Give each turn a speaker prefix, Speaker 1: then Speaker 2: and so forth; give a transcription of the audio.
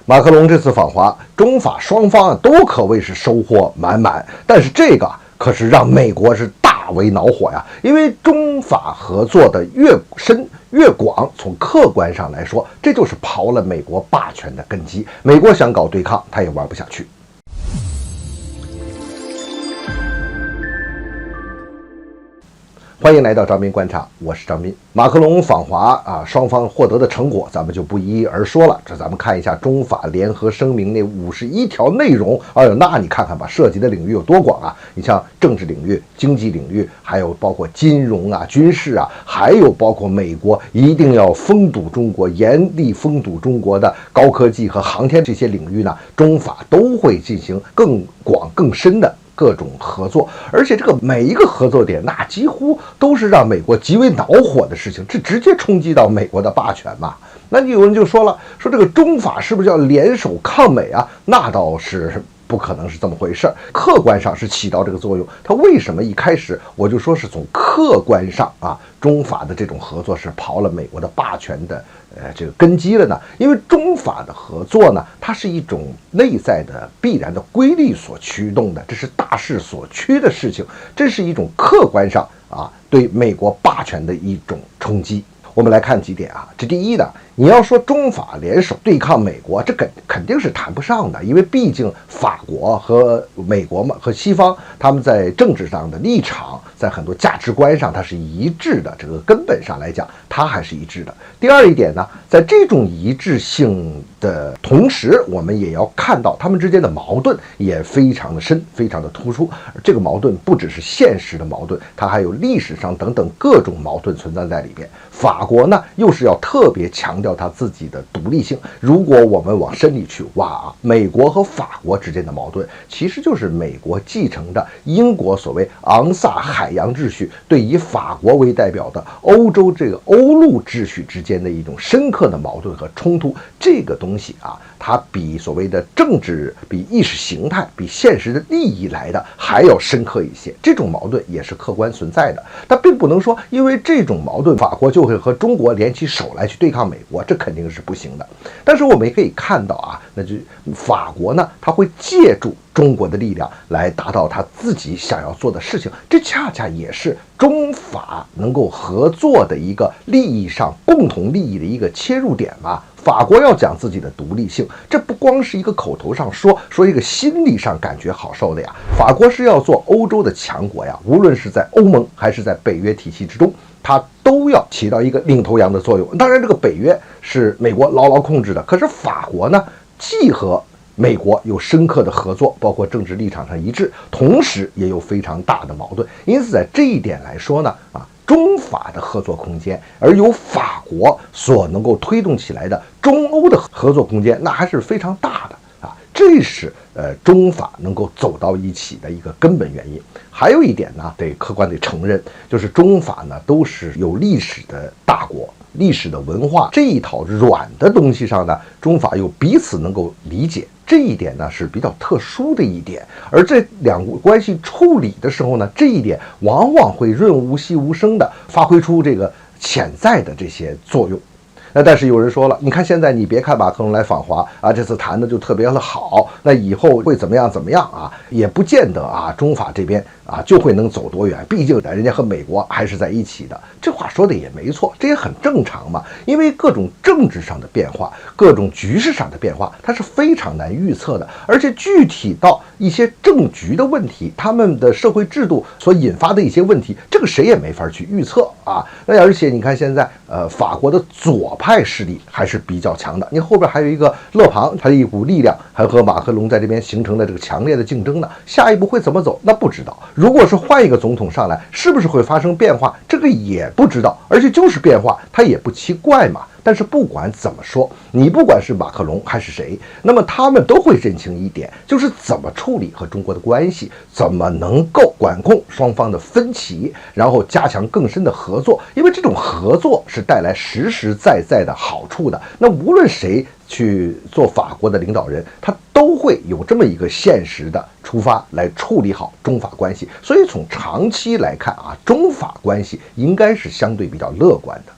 Speaker 1: 马克龙这次访华，中法双方都可谓是收获满满，但是这个可是让美国是大为恼火呀！因为中法合作的越深越广，从客观上来说，这就是刨了美国霸权的根基。美国想搞对抗，他也玩不下去。欢迎来到张斌观察，我是张斌。马克龙访华双方获得的成果咱们就不一一而说了。这咱们看一下中法联合声明那51条内容。哎呦，那你看看吧，涉及的领域有多广啊！你像政治领域、经济领域，还有包括金融军事还有包括美国一定要封堵中国、严厉封堵中国的高科技和航天这些领域呢，中法都会进行更广更深的各种合作，而且这个每一个合作点，那几乎都是让美国极为恼火的事情，这直接冲击到美国的霸权嘛。那有人就说了，说这个中法是不是要联手抗美啊？那倒是不可能是这么回事，客观上是起到这个作用。它为什么一开始我就说是从客观上中法的这种合作是刨了美国的霸权的这个根基了呢？因为中法的合作呢，它是一种内在的必然的规律所驱动的，这是大势所趋的事情，这是一种客观上对美国霸权的一种冲击。我们来看几点这第一呢，你要说中法联手对抗美国，这肯定是谈不上的，因为毕竟法国和美国嘛，和西方他们在政治上的立场，在很多价值观上它是一致的，这个根本上来讲它还是一致的。第二一点呢，在这种一致性的同时，我们也要看到他们之间的矛盾也非常的深，非常的突出。这个矛盾不只是现实的矛盾，它还有历史上等等各种矛盾存在在里边。法国呢，又是要特别强调他自己的独立性。如果我们往深里去挖美国和法国之间的矛盾，其实就是美国继承的英国所谓昂萨海洋秩序，对以法国为代表的欧洲这个欧陆秩序之间的一种深刻的矛盾和冲突。这个东西它比所谓的政治、比意识形态、比现实的利益来的还要深刻一些。这种矛盾也是客观存在的，但并不能说因为这种矛盾，法国就会和中国联起手来去对抗美国，这肯定是不行的。但是我们也可以看到那就法国呢，它会借助中国的力量来达到他自己想要做的事情，这恰恰也是中法能够合作的一个利益上共同利益的一个切入点嘛。法国要讲自己的独立性，这不光是一个口头上说一个心理上感觉好受的呀。法国是要做欧洲的强国呀，无论是在欧盟还是在北约体系之中，它都要起到一个领头羊的作用。当然这个北约是美国牢牢控制的，可是法国呢，既和美国有深刻的合作，包括政治立场上一致，同时也有非常大的矛盾。因此在这一点来说呢中法的合作空间，而由法国所能够推动起来的中欧的合作空间，那还是非常大的这是中法能够走到一起的一个根本原因。还有一点呢，得客观地承认，就是中法呢都是有历史的大国，历史的文化这一套软的东西上呢，中法又彼此能够理解。这一点呢是比较特殊的一点，而这两国关系处理的时候呢，这一点往往会润物细无声的发挥出这个潜在的这些作用。那但是有人说了，你看现在你别看马克龙来访华这次谈的就特别的好，那以后会怎么样也不见得中法这边就会能走多远，毕竟人家和美国还是在一起的。这话说的也没错，这也很正常嘛，因为各种政治上的变化，各种局势上的变化，它是非常难预测的，而且具体到一些政局的问题，他们的社会制度所引发的一些问题，这个谁也没法去预测那而且你看现在法国的左派势力还是比较强的，你后边还有一个勒庞，他的一股力量还和马克龙在这边形成了这个强烈的竞争呢。下一步会怎么走那不知道，如果是换一个总统上来，是不是会发生变化，这个也不知道，而且就是变化它也不奇怪嘛。但是不管怎么说，你不管是马克龙还是谁，那么他们都会认清一点，就是怎么处理和中国的关系，怎么能够管控双方的分歧，然后加强更深的合作，因为这种合作是带来实实在在的好处的。那无论谁去做法国的领导人，他都会有这么一个现实的出发来处理好中法关系。所以从长期来看中法关系应该是相对比较乐观的。